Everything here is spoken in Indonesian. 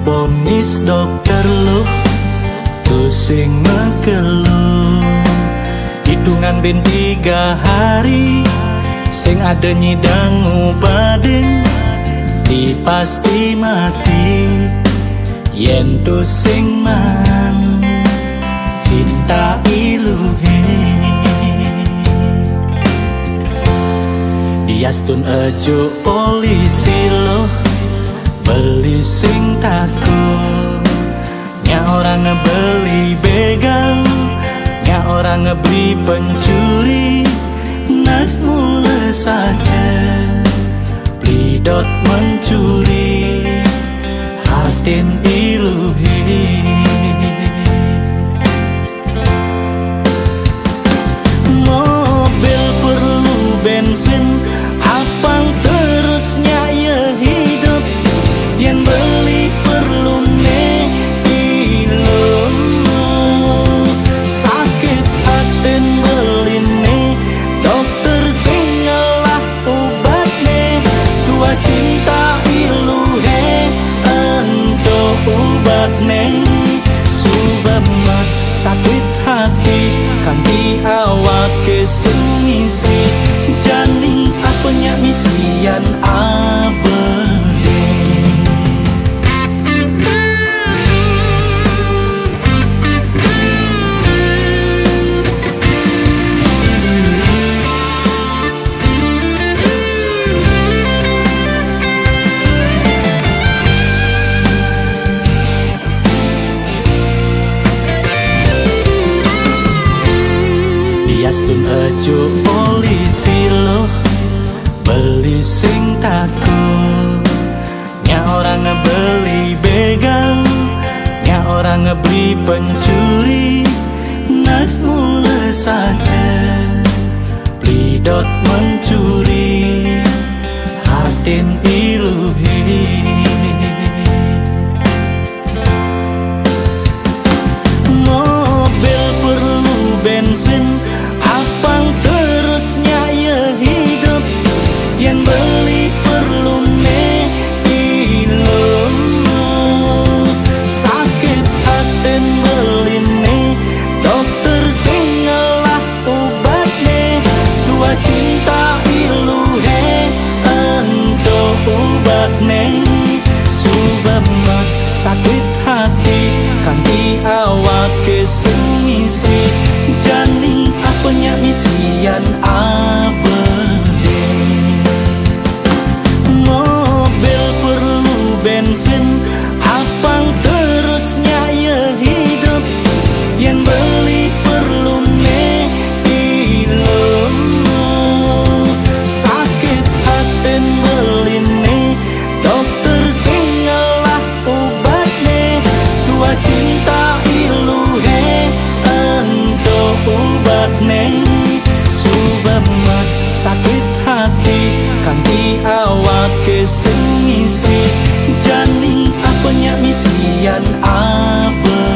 Ponis dokter lo tuh sing mengeluh, hitungan ben 3 hari sing ada nyidang obatin dipasti mati. Yen tuh sing man cinta iluhe diastun ejo polisi lo beli sing takut. Nya orang ngebeli begal, nya orang ngebeli pencuri. Nak mulai saja plidot mencuri hatin iluhe. Mobil perlu bensin, apang terusnya ya hidup. Yang beli perlu ne ilumu, sakit hatin beli ne dokter sing ngelah obat ne. Tua cinta iluhe ento obat ne. Subamat sakit hati kanti awak kesengisi. Jani apanya misian abadi. Diastun ejo polisi lo beli sing takut. Nya orang ngebeli begal, nya orang ngebeli pencuri. Nak mulai saja plidot mencuri hatin iluhe. Mobil perlu bensin, apang terusnya ya hidup. Yang beli perlu ne ilumu, sakit hatin beli ne dokter sing ngelah obat ne. Tua cinta iluhe ento obat ne. Subamat sakit hati kanti awak kesengisi. Jani apanya misian abadi. Mobil perlu bensin, apang terusnya ya hidup. Yang beli perlu ne ilumu, sakit hatin beli ne dokter sing ngelah obat ne. Tua cinta iluhe ento obat ne. Subamat sakit hati kanti awak kesengisi. Jani apanya misian abadi.